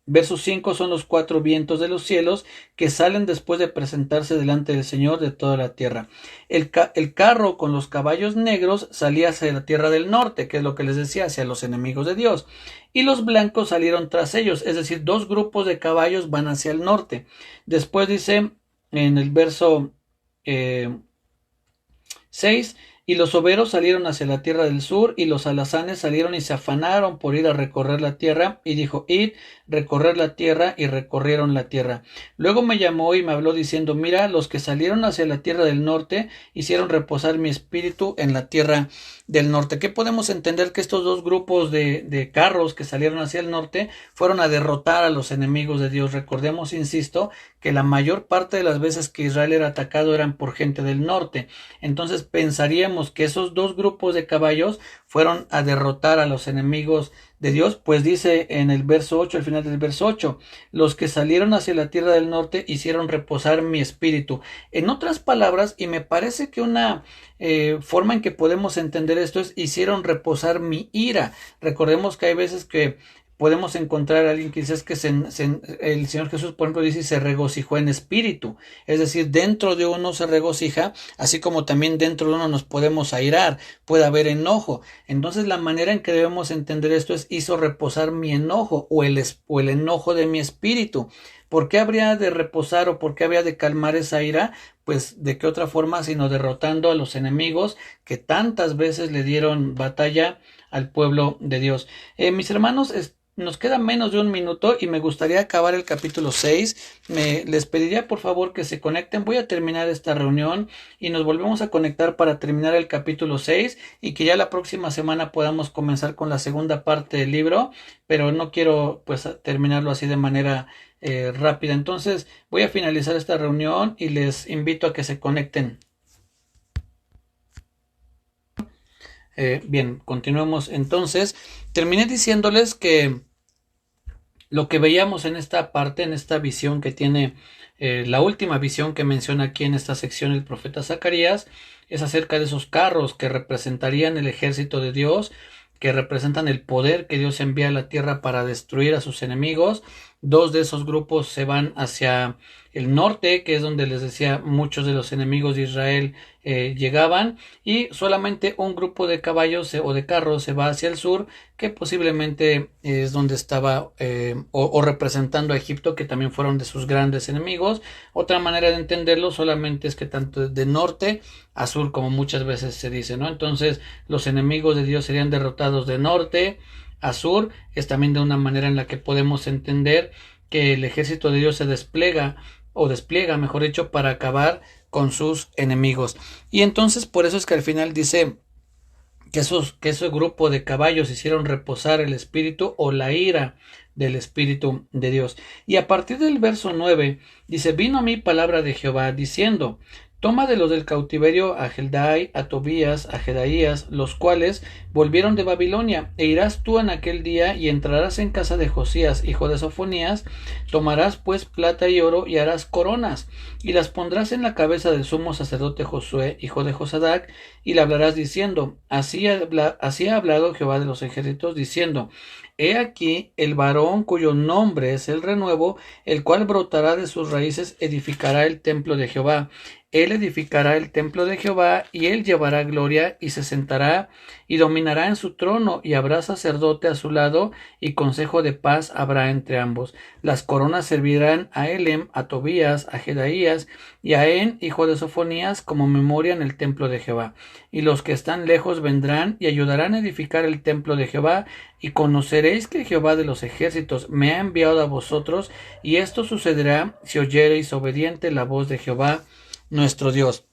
verso 5 son los 4 vientos de los cielos que salen después de presentarse delante del Señor de toda la tierra. El carro con los caballos negros salía hacia la tierra del norte, que es lo que les decía, hacia los enemigos de Dios. Y los blancos salieron tras ellos, es decir, 2 grupos de caballos van hacia el norte. Después dice en el verso 6, y los overos salieron hacia la tierra del sur, y los alazanes salieron y se afanaron por ir a recorrer la tierra, y dijo, id, recorrer la tierra, y recorrieron la tierra. Luego me llamó y me habló diciendo, mira, los que salieron hacia la tierra del norte, hicieron reposar mi espíritu en la tierra del norte. ¿Qué podemos entender? Que estos 2 grupos de carros que salieron hacia el norte fueron a derrotar a los enemigos de Dios. Recordemos, insisto, que la mayor parte de las veces que Israel era atacado eran por gente del norte. Entonces pensaríamos que esos 2 grupos de caballos fueron a derrotar a los enemigos de Dios, pues dice en el verso 8, al final del verso 8, los que salieron hacia la tierra del norte hicieron reposar mi espíritu. En otras palabras, y me parece que una forma en que podemos entender esto es, hicieron reposar mi ira. Recordemos que hay veces que podemos encontrar a alguien que dice que el Señor Jesús, por ejemplo, dice, se regocijó en espíritu. Es decir, dentro de uno se regocija, así como también dentro de uno nos podemos airar, puede haber enojo. Entonces, la manera en que debemos entender esto es, hizo reposar mi enojo o el enojo de mi espíritu. ¿Por qué habría de reposar o por qué habría de calmar esa ira? Pues de qué otra forma sino derrotando a los enemigos que tantas veces le dieron batalla al pueblo de Dios. Mis hermanos, nos queda menos de 1 minuto y me gustaría acabar el capítulo 6. Les pediría por favor que se conecten. Voy a terminar esta reunión y nos volvemos a conectar para terminar el capítulo 6 y que ya la próxima semana podamos comenzar con la segunda parte del libro, pero no quiero pues terminarlo así de manera rápida. Entonces voy a finalizar esta reunión y les invito a que se conecten. Bien, continuemos entonces. Terminé diciéndoles que lo que veíamos en esta parte, en esta visión que tiene, la última visión que menciona aquí en esta sección el profeta Zacarías, es acerca de esos carros que representarían el ejército de Dios, que representan el poder que Dios envía a la tierra para destruir a sus enemigos. 2 de esos grupos se van hacia el norte, que es donde les decía muchos de los enemigos de Israel llegaban, y solamente un grupo de caballos o de carros se va hacia el sur, que posiblemente es donde estaba o representando a Egipto, que también fueron de sus grandes enemigos. Otra manera de entenderlo solamente es que tanto de norte a sur, como muchas veces se dice, ¿no? Entonces los enemigos de Dios serían derrotados de norte a sur. Es también de una manera en la que podemos entender que el ejército de Dios se despliega, mejor dicho, para acabar con sus enemigos. Y entonces por eso es que al final dice que ese grupo de caballos hicieron reposar el espíritu o la ira del espíritu de Dios. Y a partir del verso 9 dice, vino a mí palabra de Jehová diciendo, toma de los del cautiverio a Heldai, a Tobías, a Jedaías, los cuales volvieron de Babilonia, e irás tú en aquel día y entrarás en casa de Josías, hijo de Sofonías, tomarás pues plata y oro y harás coronas, y las pondrás en la cabeza del sumo sacerdote Josué, hijo de Josadac, y le hablarás diciendo, así ha hablado Jehová de los ejércitos, diciendo, he aquí el varón cuyo nombre es el renuevo, el cual brotará de sus raíces, edificará el templo de Jehová. Él edificará el templo de Jehová, y él llevará gloria, y se sentará, y dominará en su trono, y habrá sacerdote a su lado, y consejo de paz habrá entre ambos. Las coronas servirán a Elem, a Tobías, a Jedaías, y a En, hijo de Sofonías, como memoria en el templo de Jehová. Y los que están lejos vendrán, y ayudarán a edificar el templo de Jehová, y conoceréis que Jehová de los ejércitos me ha enviado a vosotros, y esto sucederá si oyereis obediente la voz de Jehová nuestro Dios.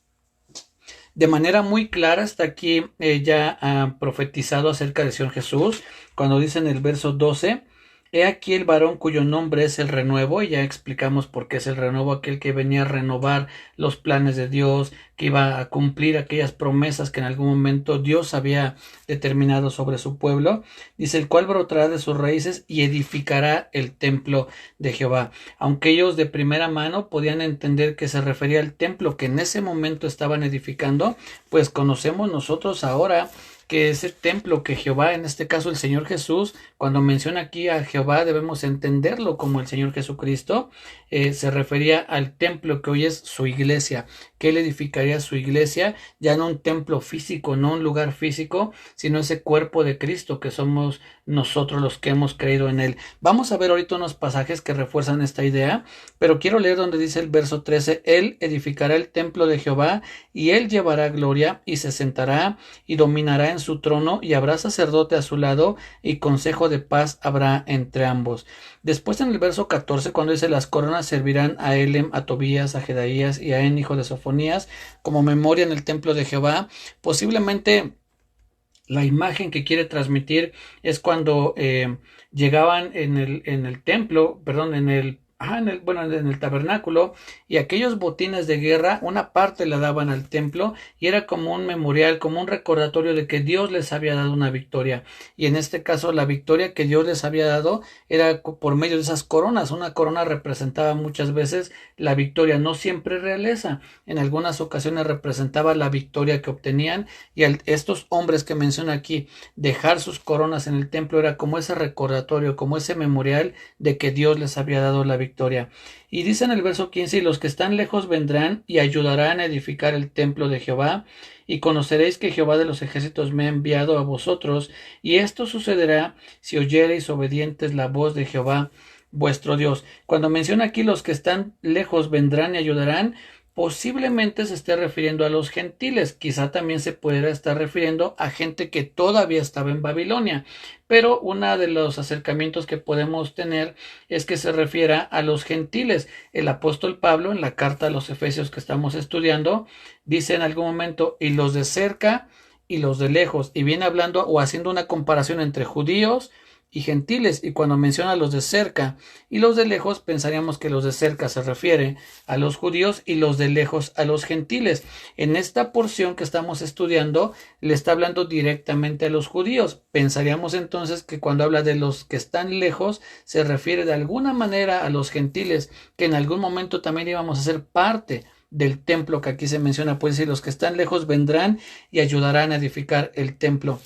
De manera muy clara está aquí ya profetizado acerca del Señor Jesús, cuando dice en el verso 12, He aquí el varón cuyo nombre es el renuevo, y ya explicamos por qué es el renuevo, aquel que venía a renovar los planes de Dios, que iba a cumplir aquellas promesas que en algún momento Dios había determinado sobre su pueblo. Dice, el cual brotará de sus raíces y edificará el templo de Jehová. Aunque ellos de primera mano podían entender que se refería al templo que en ese momento estaban edificando, pues conocemos nosotros ahora que ese templo que Jehová, en este caso el Señor Jesús, cuando menciona aquí a Jehová debemos entenderlo como el Señor Jesucristo, se refería al templo que hoy es su iglesia, que él edificaría su iglesia, ya no un templo físico, no un lugar físico, sino ese cuerpo de Cristo que somos nosotros los que hemos creído en él. Vamos a ver ahorita unos pasajes que refuerzan esta idea, pero quiero leer donde dice el verso 13, él edificará el templo de Jehová y él llevará gloria y se sentará y dominará en su trono y habrá sacerdote a su lado y consejo de paz habrá entre ambos. Después en el verso 14 cuando dice las coronas servirán a Elem, a Tobías, a Jedaías y a En hijo de Sofonías como memoria en el templo de Jehová. Posiblemente la imagen que quiere transmitir es cuando llegaban en el templo, perdón, en el tabernáculo, y aquellos botines de guerra, una parte la daban al templo y era como un memorial, como un recordatorio de que Dios les había dado una victoria. Y en este caso, la victoria que Dios les había dado era por medio de esas coronas. Una corona representaba muchas veces la victoria, no siempre realeza. En algunas ocasiones representaba la victoria que obtenían, y estos hombres que menciona aquí, dejar sus coronas en el templo era como ese recordatorio, como ese memorial de que Dios les había dado la victoria. Y dice en el verso 15, y los que están lejos vendrán y ayudarán a edificar el templo de Jehová, y conoceréis que Jehová de los ejércitos me ha enviado a vosotros, y esto sucederá si oyereis obedientes la voz de Jehová vuestro Dios. Cuando menciona aquí los que están lejos vendrán y ayudarán, posiblemente se esté refiriendo a los gentiles, quizá también se pudiera estar refiriendo a gente que todavía estaba en Babilonia, pero uno de los acercamientos que podemos tener es que se refiera a los gentiles. El apóstol Pablo en la carta a los Efesios que estamos estudiando dice en algún momento y los de cerca y los de lejos, y viene hablando o haciendo una comparación entre judíos y gentiles, y cuando menciona los de cerca y los de lejos, pensaríamos que los de cerca se refiere a los judíos y los de lejos a los gentiles. En esta porción que estamos estudiando, le está hablando directamente a los judíos. Pensaríamos entonces que cuando habla de los que están lejos, se refiere de alguna manera a los gentiles, que en algún momento también íbamos a ser parte del templo que aquí se menciona, pues si los que están lejos vendrán y ayudarán a edificar el templo.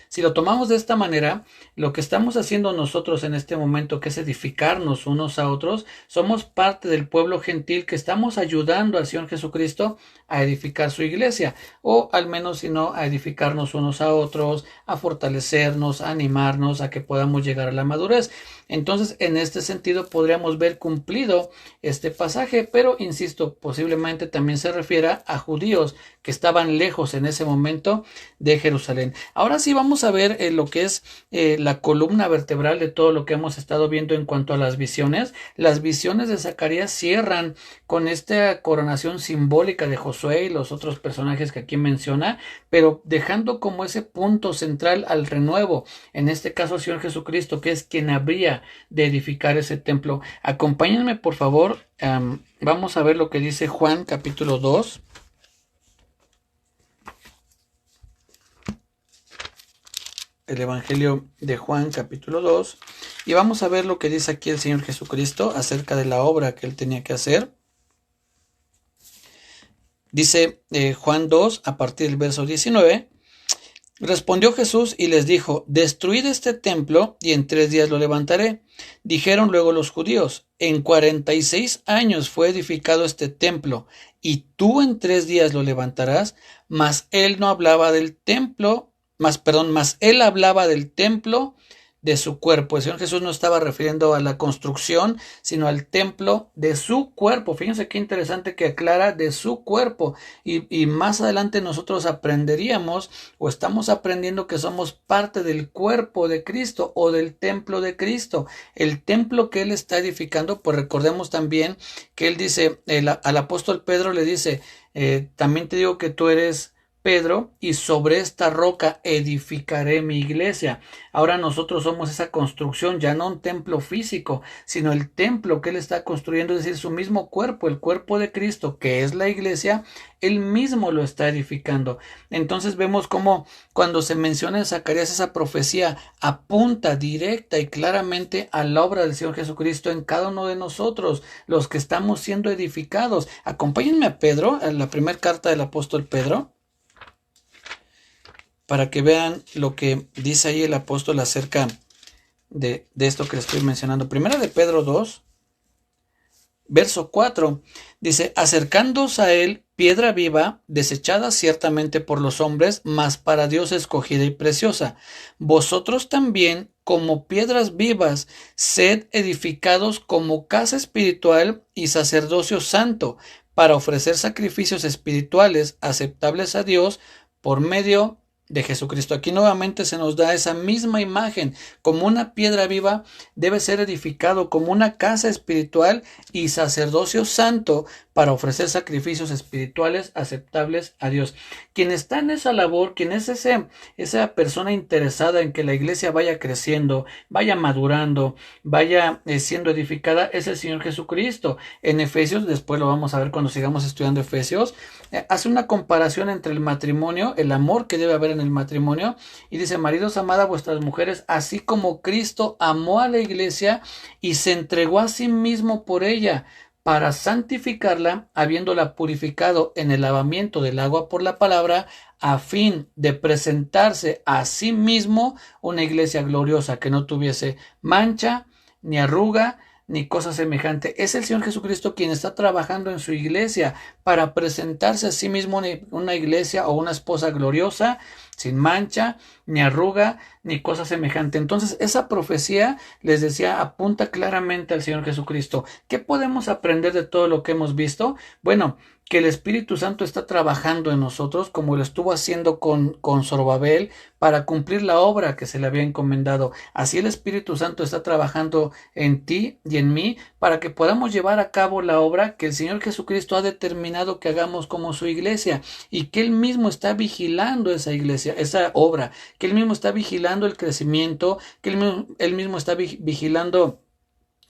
Si lo tomamos de esta manera, lo que estamos haciendo nosotros en este momento, que es edificarnos unos a otros, somos parte del pueblo gentil que estamos ayudando al Señor Jesucristo a edificar su iglesia, o al menos si no, a edificarnos unos a otros, a fortalecernos, a animarnos, a que podamos llegar a la madurez. Entonces, en este sentido, podríamos ver cumplido este pasaje, pero insisto, posiblemente también se refiera a judíos que estaban lejos en ese momento de Jerusalén. Ahora sí vamos a ver lo que es la columna vertebral de todo lo que hemos estado viendo en cuanto a las visiones. Las visiones de Zacarías cierran con esta coronación simbólica de Josué y los otros personajes que aquí menciona, pero dejando como ese punto central al renuevo, en este caso el Señor Jesucristo, que es quien habría de edificar ese templo. Acompáñenme por favor, vamos a ver lo que dice Juan capítulo 2. El Evangelio de Juan capítulo 2, y vamos a ver lo que dice aquí el Señor Jesucristo acerca de la obra que él tenía que hacer. Dice Juan 2 a partir del verso 19, respondió Jesús y les dijo, destruid este templo y en 3 días lo levantaré. Dijeron luego los judíos, en 46 años fue edificado este templo y tú en 3 días lo levantarás. Mas él no hablaba del templo, mas él hablaba del templo de su cuerpo. El Señor Jesús no estaba refiriendo a la construcción, sino al templo de su cuerpo. Fíjense qué interesante que aclara de su cuerpo. Y más adelante nosotros aprenderíamos o estamos aprendiendo que somos parte del cuerpo de Cristo o del templo de Cristo. El templo que él está edificando, pues recordemos también que él dice, al apóstol Pedro le dice, también te digo que tú eres Pedro, y sobre esta roca edificaré mi iglesia. Ahora nosotros somos esa construcción, ya no un templo físico, sino el templo que él está construyendo, es decir, su mismo cuerpo, el cuerpo de Cristo, que es la iglesia, él mismo lo está edificando. Entonces vemos cómo cuando se menciona en Zacarías esa profecía apunta directa y claramente a la obra del Señor Jesucristo en cada uno de nosotros, los que estamos siendo edificados. Acompáñenme a Pedro, a la primera carta del apóstol Pedro, para que vean lo que dice ahí el apóstol acerca de esto que les estoy mencionando. Primera de Pedro 2, verso 4, dice: acercándose a él, piedra viva, desechada ciertamente por los hombres, mas para Dios escogida y preciosa. Vosotros también, como piedras vivas, sed edificados como casa espiritual y sacerdocio santo, para ofrecer sacrificios espirituales aceptables a Dios por medio de Jesucristo. Aquí nuevamente se nos da esa misma imagen, como una piedra viva debe ser edificado como una casa espiritual y sacerdocio santo para ofrecer sacrificios espirituales aceptables a Dios. Quien está en esa labor, quien es esa persona interesada en que la iglesia vaya creciendo, vaya madurando, vaya siendo edificada, es el Señor Jesucristo. En Efesios, después lo vamos a ver cuando sigamos estudiando Efesios, hace una comparación entre el matrimonio, el amor que debe haber en el matrimonio, y dice: maridos, amad a vuestras mujeres, así como Cristo amó a la iglesia y se entregó a sí mismo por ella, para santificarla, habiéndola purificado en el lavamiento del agua por la palabra, a fin de presentarse a sí mismo una iglesia gloriosa, que no tuviese mancha, ni arruga, ni cosa semejante. Es el Señor Jesucristo quien está trabajando en su iglesia para presentarse a sí mismo una iglesia o una esposa gloriosa, sin mancha, ni arruga, ni cosa semejante. Entonces, esa profecía, les decía, apunta claramente al Señor Jesucristo. ¿Qué podemos aprender de todo lo que hemos visto? Bueno, que el Espíritu Santo está trabajando en nosotros, como lo estuvo haciendo con Zorobabel, para cumplir la obra que se le había encomendado. Así el Espíritu Santo está trabajando en ti y en mí, para que podamos llevar a cabo la obra que el Señor Jesucristo ha determinado que hagamos como su iglesia, y que Él mismo está vigilando esa iglesia, esa obra, que Él mismo está vigilando el crecimiento, que Él mismo está vigilando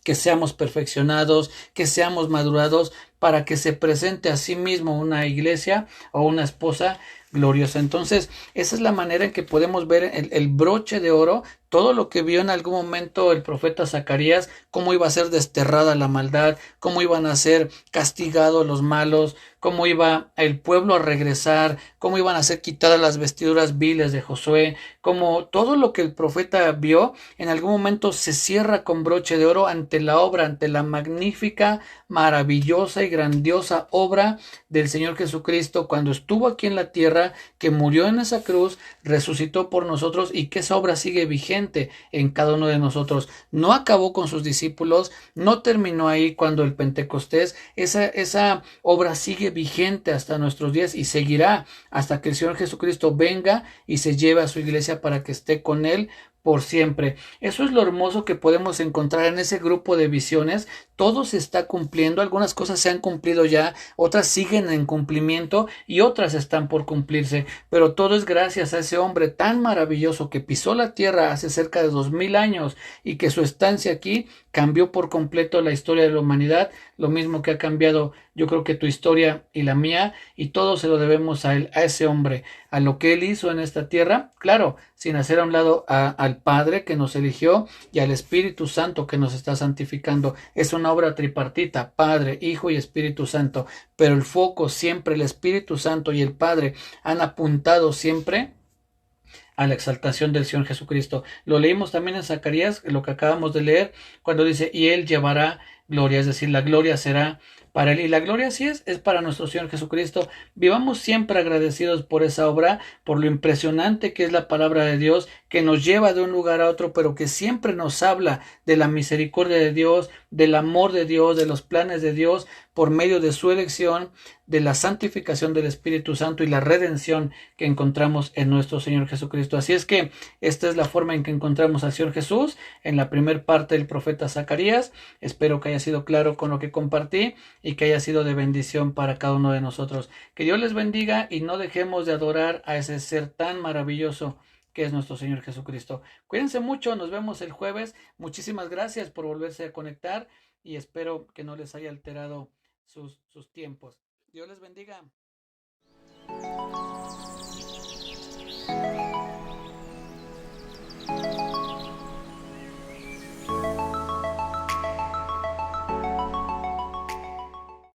que seamos perfeccionados, que seamos madurados, para que se presente a sí mismo una iglesia o una esposa gloriosa. Entonces, esa es la manera en que podemos ver el broche de oro, todo lo que vio en algún momento el profeta Zacarías, cómo iba a ser desterrada la maldad, cómo iban a ser castigados los malos, cómo iba el pueblo a regresar, cómo iban a ser quitadas las vestiduras viles de Josué, como todo lo que el profeta vio, en algún momento se cierra con broche de oro ante la obra, ante la magnífica, maravillosa y grandiosa obra del Señor Jesucristo cuando estuvo aquí en la tierra, que murió en esa cruz, resucitó por nosotros, y que esa obra sigue vigente en cada uno de nosotros. No acabó con sus discípulos, no terminó ahí cuando el Pentecostés, esa obra sigue vigente hasta nuestros días y seguirá hasta que el Señor Jesucristo venga y se lleve a su iglesia para que esté con Él por siempre. Eso es lo hermoso que podemos encontrar en ese grupo de visiones. Todo se está cumpliendo, algunas cosas se han cumplido ya, otras siguen en cumplimiento y otras están por cumplirse, pero todo es gracias a ese hombre tan maravilloso que pisó la tierra hace cerca de 2000 años y que su estancia aquí cambió por completo la historia de la humanidad, lo mismo que ha cambiado, yo creo, que tu historia y la mía, y todo se lo debemos a él, a ese hombre, a lo que él hizo en esta tierra, claro, sin hacer a un lado al Padre que nos eligió y al Espíritu Santo que nos está santificando. Es una obra tripartita: Padre, Hijo y Espíritu Santo, pero el foco siempre, el Espíritu Santo y el Padre han apuntado siempre a la exaltación del Señor Jesucristo. Lo leímos también en Zacarías, lo que acabamos de leer, cuando dice: y Él llevará gloria, es decir, la gloria será para Él, y la gloria sí es para nuestro Señor Jesucristo. Vivamos siempre agradecidos por esa obra, por lo impresionante que es la palabra de Dios, que nos lleva de un lugar a otro, pero que siempre nos habla de la misericordia de Dios, del amor de Dios, de los planes de Dios, por medio de su elección, de la santificación del Espíritu Santo y la redención que encontramos en nuestro Señor Jesucristo. Así es que esta es la forma en que encontramos al Señor Jesús en la primera parte del profeta Zacarías. Espero que haya haya sido claro con lo que compartí y que haya sido de bendición para cada uno de nosotros. Que Dios les bendiga y no dejemos de adorar a ese ser tan maravilloso que es nuestro Señor Jesucristo. Cuídense mucho, nos vemos el jueves. Muchísimas gracias por volverse a conectar y espero que no les haya alterado sus tiempos. Dios les bendiga.